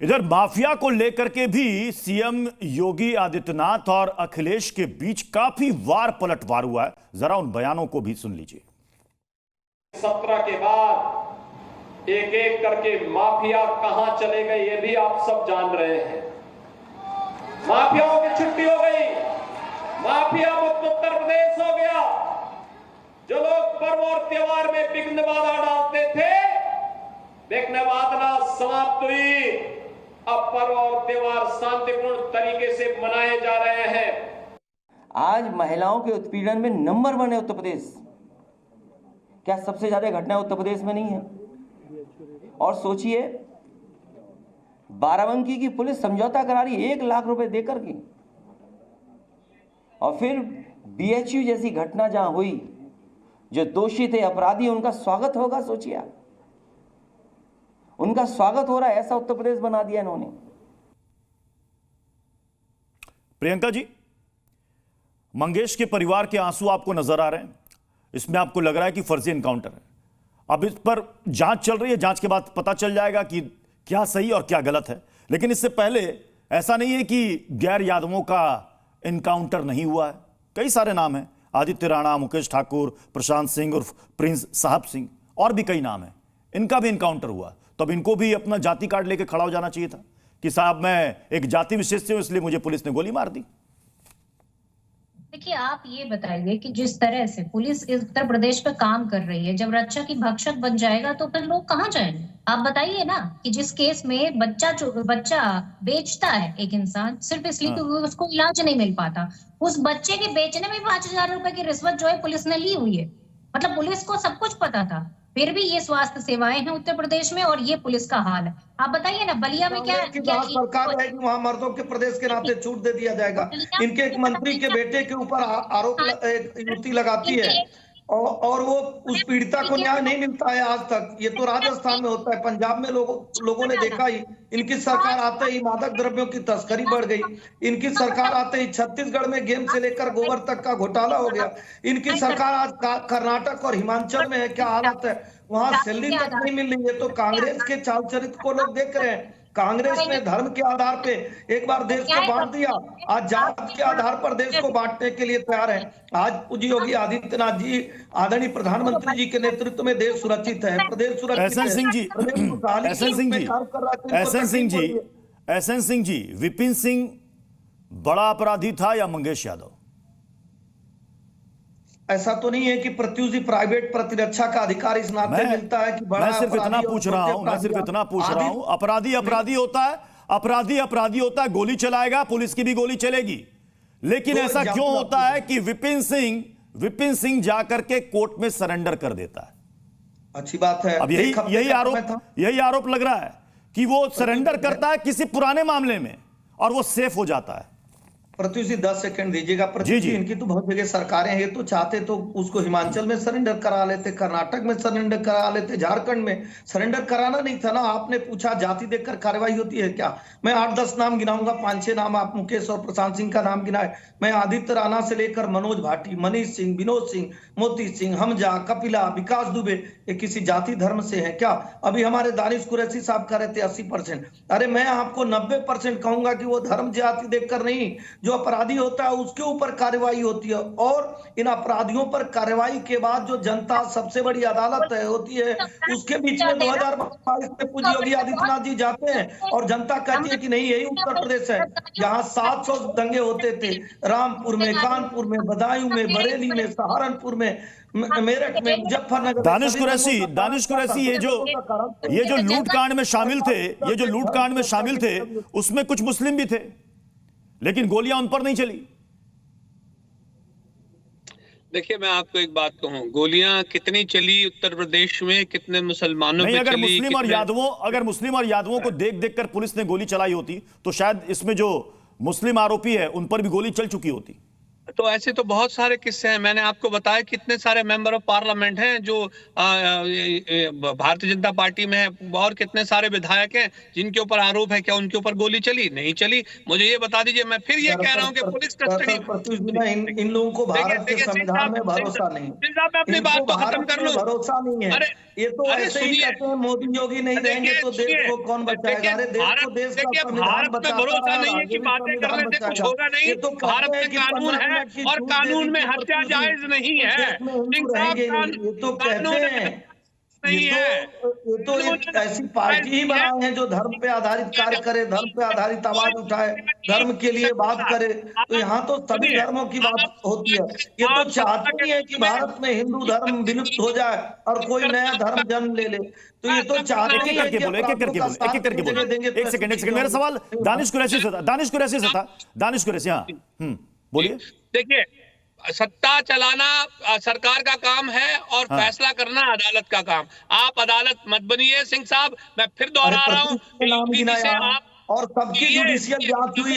इधर माफिया को लेकर के भी सीएम योगी आदित्यनाथ और अखिलेश के बीच काफी वार पलटवार हुआ है। जरा उन बयानों को भी सुन लीजिए। 17 के बाद एक एक करके माफिया कहां चले गए ये भी आप सब जान रहे हैं। माफियाओं की छुट्टी हो गई, माफिया मुक्त उत्तर प्रदेश हो गया। जो लोग पर्व और त्योहार में विघ्न बाधा डालते थे, विघ्न बाधा समाप्त हुई। अब पर्व और त्योहार शांतिपूर्ण तरीके से मनाए जा रहे हैं। आज महिलाओं के उत्पीड़न में नंबर 1 है उत्तर प्रदेश। क्या सबसे ज्यादा घटनाएं उत्तर प्रदेश में नहीं है? और सोचिए, बाराबंकी की पुलिस समझौता करा रही 1 लाख रुपए देकर के, और फिर बीएचयू जैसी घटना जहां हुई, जो दोषी थे, अपराधी, उनका स्वागत होगा। सोचिए, उनका स्वागत हो रहा है। ऐसा उत्तर प्रदेश बना दिया इन्होंने। प्रियंका जी, मंगेश के परिवार के आंसू आपको नजर आ रहे हैं। इसमें आपको लग रहा है कि फर्जी एनकाउंटर है। अब इस पर जांच चल रही है, जांच के बाद पता चल जाएगा कि क्या सही और क्या गलत है। लेकिन इससे पहले ऐसा नहीं है कि गैर यादवों का एनकाउंटर नहीं हुआ है। कई सारे नाम हैं, आदित्य राणा, मुकेश ठाकुर, प्रशांत सिंह उर्फ प्रिंस साहब सिंह, और भी कई नाम हैं। इनका भी एनकाउंटर हुआ। तब इनको भी अपना जाति कार्ड लेके खड़ा हो जाना चाहिए था कि साहब मैं एक जाति विशेष से हूं, इसलिए मुझे पुलिस ने गोली मार दी। देखिए, आप ये बताइए कि जिस तरह से पुलिस इस उत्तर प्रदेश पे काम कर रही है, जब रक्षा की भक्षक बन जाएगा तो फिर लोग कहाँ जाएंगे? आप बताइए ना कि जिस केस में बच्चा बेचता है एक इंसान सिर्फ इसलिए कि उसको इलाज नहीं मिल पाता, उस बच्चे के बेचने में 5,000 रुपए की रिश्वत जो है पुलिस ने ली हुई है। मतलब पुलिस को सब कुछ पता था, फिर भी ये स्वास्थ्य सेवाएं हैं उत्तर प्रदेश में और ये पुलिस का हाल है। आप बताइए ना, बलिया में क्या सरकार है कि वहां मर्दों के प्रदेश के नाते छूट दे दिया जाएगा। इनके एक मंत्री के बेटे के ऊपर आरोप युक्ति लगाती है और वो उस पीड़िता को न्याय नहीं मिलता है आज तक। ये तो राजस्थान में होता है, पंजाब में लोगों ने देखा ही। इनकी सरकार आते ही मादक द्रव्यों की तस्करी बढ़ गई। इनकी सरकार आते ही छत्तीसगढ़ में गेम से लेकर गोबर तक का घोटाला हो गया। इनकी सरकार आज कर्नाटक और हिमाचल में है, क्या हालत है, वहां सैलरी तक नहीं मिल रही है। तो कांग्रेस के चाल चरित्र को लोग देख रहे हैं। कांग्रेस ने धर्म के आधार पे एक बार देश को बांट दिया, आज जात के आधार पर देश को बांटने के लिए तैयार है। आज पूज्य योगी आदित्यनाथ जी, आदरणीय प्रधानमंत्री जी के नेतृत्व में देश सुरक्षित है, प्रदेश सुरक्षित है। एसएन सिंह जी, विपिन सिंह बड़ा अपराधी था या मंगेश यादव? ऐसा तो नहीं है कि प्रत्युष जी प्राइवेट प्रतिरक्षा का अधिकार इस नाते मिलता है कि बड़ा। मैं सिर्फ इतना पूछ रहा हूं, अपराधी होता है, गोली चलाएगा, पुलिस की भी गोली चलेगी। लेकिन ऐसा क्यों होता है कि विपिन सिंह जाकर के कोर्ट में सरेंडर कर देता है? अच्छी बात है। अब यही आरोप लग रहा है कि वो सरेंडर करता है किसी पुराने मामले में और वो सेफ हो जाता है। प्रत्युष जी 10 सेकंड दीजिएगा। प्रत्युष जी, इनकी तो बहुत जगह सरकारें हैं, तो चाहते तो उसको हिमाचल में सरेंडर करा लेते, कर्नाटक में सरेंडर करा लेते, झारखंड में सरेंडर कराना नहीं था ना। आपने पूछा जाति देखकर कार्रवाई होती है क्या? मैं 8-10 नाम गिनाऊंगा, 5-6 नाम आप मुकेश और प्रशांत सिंह का नाम गिनाए। मैं आदित्य राणा से लेकर मनोज भाटी, मनीष सिंह, विनोद सिंह, मोती सिंह, हमजा, कपिला, विकास दुबे, ये किसी जाति धर्म से है क्या? अभी हमारे दानिश कुरैशी साहब कह रहे थे 80%। अरे मैं आपको 90% कहूंगा कि वो धर्म जाति देखकर नहीं, जो अपराधी होता है उसके ऊपर कार्रवाई होती है। और इन अपराधियों पर कार्रवाई के बाद जो जनता, सबसे बड़ी अदालत होती है, उसके बीच में 2022 में पूज्य योगी आदित्यनाथ जी जाते हैं और जनता कहती है कि नहीं, यही उत्तर प्रदेश है जहां 700 दंगे होते थे, रामपुर में, कानपुर में, बदायूं में, बरेली में, सहारनपुर में, मेरठ में, मुजफ्फरनगर। दानिश कुरैशी, ये जो लूटकांड में शामिल थे, उसमें कुछ मुस्लिम भी थे, लेकिन गोलियां उन पर नहीं चली। देखिए, मैं आपको एक बात कहूं, गोलियां कितनी चली उत्तर प्रदेश में, कितने मुसलमानों पे अगर चली, मुस्लिम और यादवों को देख कर पुलिस ने गोली चलाई होती तो शायद इसमें जो मुस्लिम आरोपी है उन पर भी गोली चल चुकी होती। तो ऐसे तो बहुत सारे किस्से हैं। मैंने आपको बताया कितने सारे मेंबर ऑफ पार्लियामेंट हैं जो भारतीय जनता पार्टी में है, और कितने सारे विधायक हैं जिनके ऊपर आरोप है। क्या उनके ऊपर गोली चली? नहीं चली। मुझे ये बता दीजिए। मैं फिर ये कह रहा हूँ कि पुलिस कस्टडी, इन लोगों को भारत के संविधान में भरोसा नहीं, मैं अपनी बात को खत्म कर लूं। भरोसा नहीं है। ये तो ऐसे ही कहते हैं मोदी योगी नहीं रहेंगे तो देश को कौन बचाएगा? अरे देश को देश का संविधान बचाता है, भरोसा नहीं है कि बातें करने से कुछ होगा नहीं। तो भारत में कानून है और कानून में हत्या जायज नहीं है। ये तो कहते हैं, ये तो एक ऐसी पार्टी ही बनाए हैं जो धर्म पे आधारित कार्य करे, धर्म पे आधारित आवाज उठाए, धर्म के लिए बात करे। तो यहाँ तो सभी धर्मों की बात होती है। ये तो चाहते ही है कि भारत में हिंदू धर्म विलुप्त हो जाए और कोई नया धर्म जन्म ले ले। तो ये तो चाहते ही है कि एक सेकंड मेरा सवाल दानिश कुरैशी से था। दानिश कुरैशी, हाँ बोलिए। देखिए, सत्ता चलाना सरकार का काम है और फैसला करना अदालत का काम। आप अदालत मत बनिए सिंह साहब। मैं फिर दोहरा रहा हूँ, और सबकी जुडिशियल जांच हुई।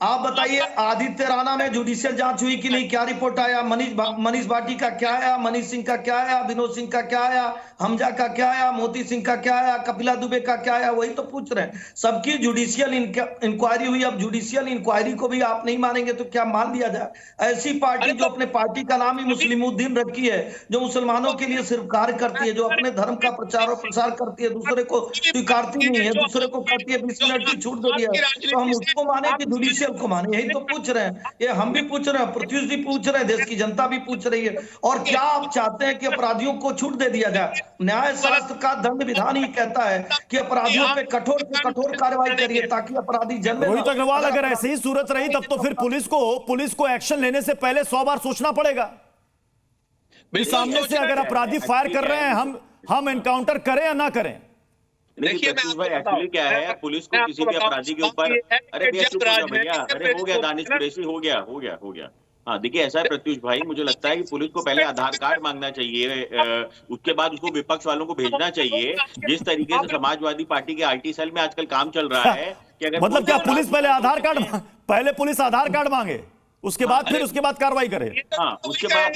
आप बताइए आदित्य राणा में जुडिशियल जांच हुई कि नहीं? क्या रिपोर्ट आया? मनीष भाटी का क्या आया? मनीष सिंह का क्या आया? विनोद सिंह का क्या आया? हमजा का क्या आया? मोती सिंह का क्या आया? कपिला दुबे का क्या आया? वही तो पूछ रहे हैं। सबकी जुडिशियल इंक्वायरी हुई। अब जुडिशियल इंक्वायरी को भी आप नहीं मानेंगे तो क्या मान लिया जाए? ऐसी पार्टी जो अपने पार्टी का नाम ही मुस्लिमुद्दीन रखी है, जो मुसलमानों के लिए सिर्फ कार्य करती है, जो अपने धर्म का प्रचार और प्रसार करती है, दूसरे को स्वीकारती नहीं है, दूसरे को कहती है 20 मिनट की छूट दे दिया, तो हम उसको माने कि जुडिशियल को माने? यही तो पूछ रहे हैं। ये हम भी पूछ रहे हैं, पृथ्वी जी पूछ रहे हैं, देश की जनता भी पूछ रही है। और क्या आप चाहते हैं कि अपराधियों को छूट दे दिया जाए? न्याय शास्त्र का दंड विधान ही कहता है कि अपराधियों पे कठोर से कठोर कार्रवाई करिए ताकि अपराधी जन्मे। रोहित अग्रवाल, अगर ऐसी ही सूरत रही तब तो फिर पुलिस को एक्शन लेने से पहले 100 बार सोचना पड़ेगा। सामने से अगर अपराधी फायर कर रहे हैं, हम एनकाउंटर करें या ना करें? देखिए एक्चुअली क्या है, पुलिस को किसी भी अपराधी के ऊपर, अरे भैया अरे हो गया दानिश कुरैशी, हो गया। हाँ देखिए, ऐसा है प्रत्युष भाई, मुझे लगता है कि पुलिस को पहले आधार कार्ड मांगना चाहिए, उसके बाद उसको विपक्ष वालों को भेजना चाहिए। जिस तरीके से समाजवादी पार्टी के आईटी सेल में आजकल काम चल रहा है कि अगर मतलब क्या पुलिस पहले आधार कार्ड मांगे, उसके बाद कार्रवाई करे? हाँ, उसके बाद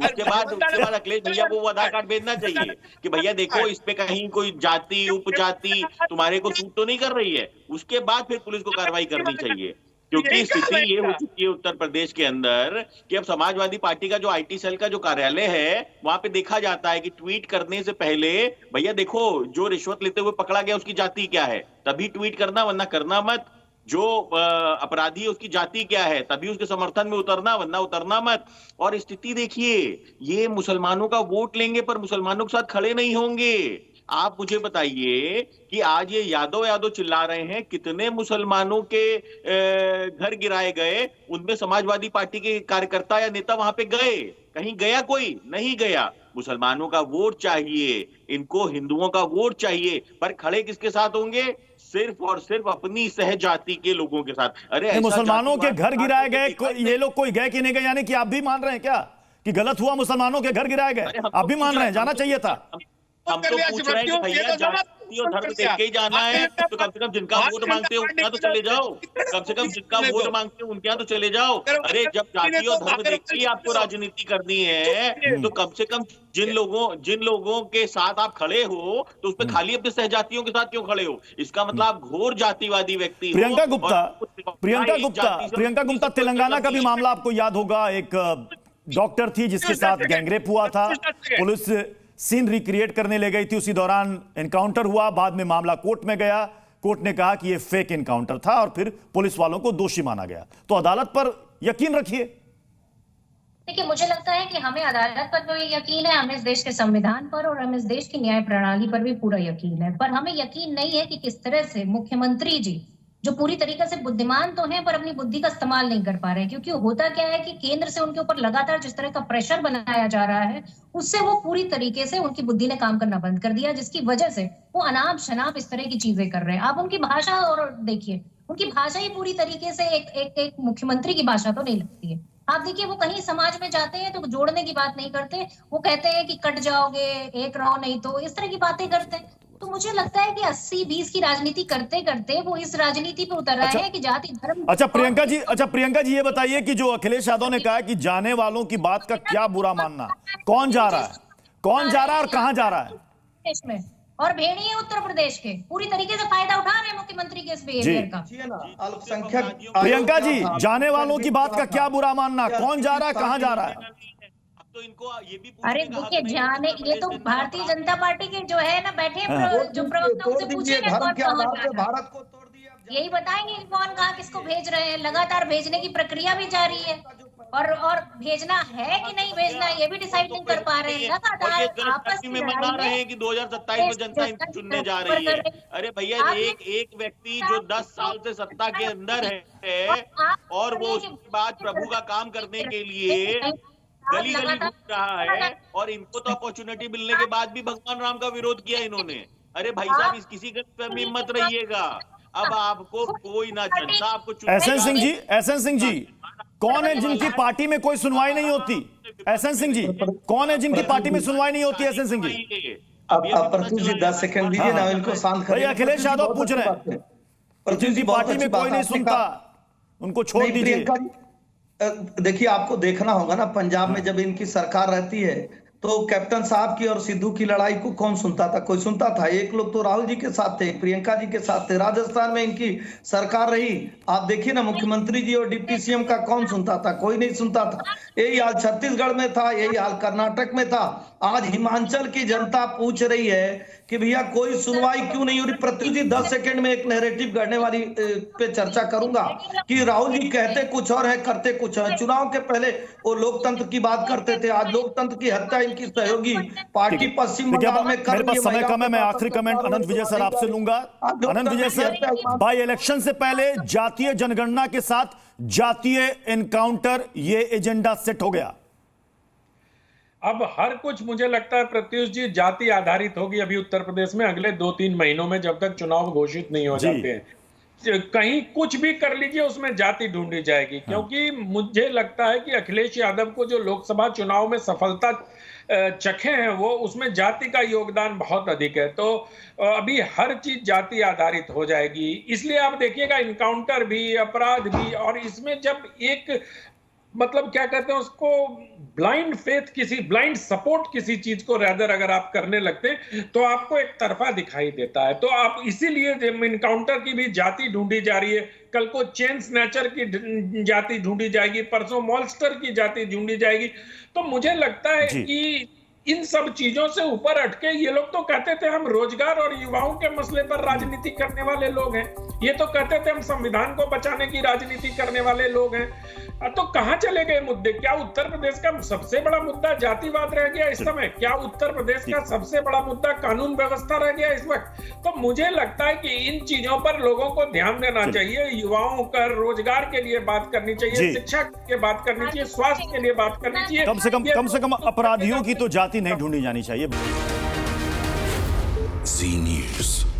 उसके बाद अखिलेश भैया को वो आधार कार्ड भेजना चाहिए कि भैया देखो इस पे कहीं कोई जाति उपजाति तुम्हारे को सूट तो नहीं कर रही है। उसके बाद फिर पुलिस को कार्रवाई करनी चाहिए, क्योंकि स्थिति ये हो चुकी है उत्तर प्रदेश के अंदर कि अब समाजवादी पार्टी का जो आईटी सेल का जो कार्यालय है, वहां पे देखा जाता है कि ट्वीट करने से पहले भैया देखो जो रिश्वत लेते हुए पकड़ा गया उसकी जाति क्या है, तभी ट्वीट करना, वरना करना मत। जो अपराधी है उसकी जाति क्या है, तभी उसके समर्थन में उतरना, वरना उतरना मत। और स्थिति देखिए, ये मुसलमानों का वोट लेंगे पर मुसलमानों के साथ खड़े नहीं होंगे। आप मुझे बताइए कि आज ये यादव चिल्ला रहे हैं, कितने मुसलमानों के घर गिराए गए, उनमें समाजवादी पार्टी के कार्यकर्ता या नेता वहां पे गए? कहीं गया? कोई नहीं गया। मुसलमानों का वोट चाहिए, इनको हिंदुओं का वोट चाहिए, पर खड़े किसके साथ होंगे? सिर्फ और सिर्फ अपनी सहजाति के लोगों के साथ। अरे मुसलमानों के घर गिराए गए, ये लोग कोई गए कि नहीं गए? यानी कि आप भी मान रहे हैं क्या कि गलत हुआ, मुसलमानों के घर गिराए गए? आप भी मान रहे हैं जाना चाहिए था? हम तो पूछ रहे हैं कि भैया जाति और धर्म देख के ही जाना है, तो कम से कम जिनका वोट मांगते हो उनके यहाँ तो चले जाओ। कम से कम जिनका वोट मांगते हो उनके यहाँ तो चले जाओ। अरे जब जाति और धर्म देख के ही आपको राजनीति करनी है, तो कम से कम जिन लोगों के साथ आप खड़े हो, तो उस पर खाली अपने सहजातियों के साथ क्यों खड़े हो? इसका मतलब आप घोर जातिवादी व्यक्ति हो। प्रियंका गुप्ता, तेलंगाना का भी मामला आपको याद होगा। एक डॉक्टर थी जिसके साथ गैंगरेप हुआ था, पुलिस सीन रिक्रिएट करने ले गई थी, उसी दौरान एनकाउंटर हुआ, बाद में मामला कोर्ट में गया, कोर्ट ने कहा कि यह फेक एनकाउंटर था और फिर पुलिस वालों को दोषी माना गया। तो अदालत पर यकीन रखिए। देखिए, मुझे लगता है कि हमें अदालत पर भी यकीन है, हमें इस देश के संविधान पर और हमें इस देश की न्याय प्रणाली पर भी पूरा यकीन है, पर हमें यकीन नहीं है कि किस तरह से मुख्यमंत्री जी, जो पूरी तरीके से बुद्धिमान तो हैं पर अपनी बुद्धि का इस्तेमाल नहीं कर पा रहे हैं। क्योंकि होता क्या है कि केंद्र से उनके ऊपर लगातार जिस तरह का प्रेशर बनाया जा रहा है, उससे वो पूरी तरीके से उनकी बुद्धि ने काम करना बंद कर दिया, जिसकी वजह से वो अनाप शनाप इस तरह की चीजें कर रहे हैं। आप उनकी भाषा और देखिए, उनकी भाषा ही पूरी तरीके से एक मुख्यमंत्री की भाषा तो नहीं लगती है। आप देखिए, वो कहीं समाज में जाते हैं तो जोड़ने की बात नहीं करते, वो कहते हैं कि कट जाओगे, एक रहो नहीं तो, इस तरह की बातें करते हैं। तो मुझे लगता है कि 80-20 की राजनीति करते करते वो इस राजनीति पे उतर रहे हैं कि जाति धर्म। अच्छा प्रियंका जी ये बताइए कि जो अखिलेश यादव ने कहा कि जाने वालों की बात का क्या बुरा मानना, कौन जा रहा है और कहां जा रहा है देश में, और भेड़िए उत्तर प्रदेश के पूरी तरीके से फायदा उठा रहे हैं मुख्यमंत्री के इस बिहेवियर का। अल्पसंख्यक प्रियंका जी, जाने वालों की बात का क्या बुरा मानना, कौन जा रहा है, कहां जा रहा है? तो इनको ये भी अरे देखिए, जाने ये तो भारतीय जनता पार्टी के जो है ना बैठे जो प्रवक्ता उनसे पूछेंगे कौन कहां जा रहा है, भारत को तोड़ दिया, यही बताएंगे कि कौन कहां किसको भेज रहे हैं। लगातार भेजने की प्रक्रिया भी जारी है और भेजना है कि नहीं भेजना ये भी डिसाइड नहीं कर पा रहे हैं। लगातार आपस में मना रहे हैं कि 2027 में जनता इनको चुनने जा रही है। अरे भैया, एक व्यक्ति जो 10 साल से सत्ता के अंदर है और वो उसके बाद प्रभु का काम करने के लिए गली गली घूम रहा है, और इनको तो अपॉर्चुनिटी मिलने के बाद भी भगवान राम का विरोध किया इन्होंने। अरे भाई साहब, इस किसी के मत रहिएगा। अब आपको कोई ना जनता आपको एसएन सिंह जी कौन है जिनकी पार्टी में कोई सुनवाई नहीं होती? एसएन सिंह जी कौन है जिनकी पार्टी में सुनवाई नहीं होती? एसएन सिंह जी अब प्रत्युष जी 10 सेकंड दीजिए ना, इनको शांत करिए। अखिलेश यादव पूछ रहे हैं जिनकी पार्टी में कोई नहीं सुनता उनको छोड़ दीजिए। देखिए, आपको देखना होगा ना, पंजाब में जब इनकी सरकार रहती है तो कैप्टन साहब की और सिद्धू की लड़ाई को कौन सुनता था? कोई सुनता था? एक लोग तो राहुल जी के साथ थे, प्रियंका जी के साथ थे। राजस्थान में इनकी सरकार रही, आप देखिए ना, मुख्यमंत्री जी और डिप्टी सीएम का कौन सुनता था? कोई नहीं सुनता था। यही हाल छत्तीसगढ़ में था, यही हाल कर्नाटक में था। आज हिमाचल की जनता पूछ रही है कि भैया कोई सुनवाई क्यों नहीं हो रही? प्रत्युष जी 10 सेकंड में एक नैरेटिव गढ़ने वाली पे चर्चा करूंगा कि राहुल जी कहते कुछ और है, करते कुछ है। चुनाव के पहले वो लोकतंत्र की बात करते थे, आज लोकतंत्र की हत्या इनकी सहयोगी पार्टी पश्चिम बंगाल में कर रही है। समय कम है, मैं आखिरी कमेंट अनंत विजय सर आपसे लूंगा। अनंत विजय सर, बाई इलेक्शन से पहले जातीय जनगणना के साथ जातीय एनकाउंटर, ये एजेंडा सेट हो गया। अब हर कुछ मुझे लगता है प्रत्युष जी जाति आधारित होगी अभी उत्तर प्रदेश में अगले 2-3 महीनों में, जब तक चुनाव घोषित नहीं हो जाते हैं। कहीं कुछ भी कर लीजिए उसमें जाति ढूंढी जाएगी। क्योंकि मुझे लगता है कि अखिलेश यादव को जो लोकसभा चुनाव में सफलता चखे हैं वो उसमें जाति का योगदान बहुत अधिक है। तो अभी हर चीज जाति आधारित हो जाएगी। इसलिए आप देखिएगा इनकाउंटर भी, अपराध भी, और इसमें जब एक मतलब क्या कहते हैं उसको, ब्लाइंड फेथ, किसी ब्लाइंड सपोर्ट किसी चीज को रेदर अगर आप करने लगते हैं तो आपको एक तरफा दिखाई देता है। तो आप इसीलिए इनकाउंटर की भी जाति ढूंढी जा रही है। कल को चेन स्नैचर की जाति ढूंढी जाएगी, परसों मॉलस्टर की जाति ढूंढी जाएगी। तो मुझे लगता है कि इन सब चीजों से ऊपर हटके ये लोग तो कहते थे हम रोजगार और युवाओं के मसले पर राजनीति करने वाले लोग हैं, ये तो कहते थे हम संविधान को बचाने की राजनीति करने वाले लोग हैं। तो कहां चले गए मुद्दे? क्या उत्तर प्रदेश का सबसे बड़ा मुद्दा जातिवाद रह गया इस समय? क्या उत्तर प्रदेश का सबसे बड़ा मुद्दा कानून व्यवस्था रह गया इस वक्त? तो मुझे लगता है कि इन चीजों पर लोगों को ध्यान देना चाहिए। युवाओं का रोजगार के लिए बात करनी चाहिए, शिक्षा के बात करनी चाहिए, स्वास्थ्य के लिए बात करनी चाहिए। कम से कम अपराधियों की तो जाति नहीं ढूंढी जानी चाहिए। जी न्यूज़।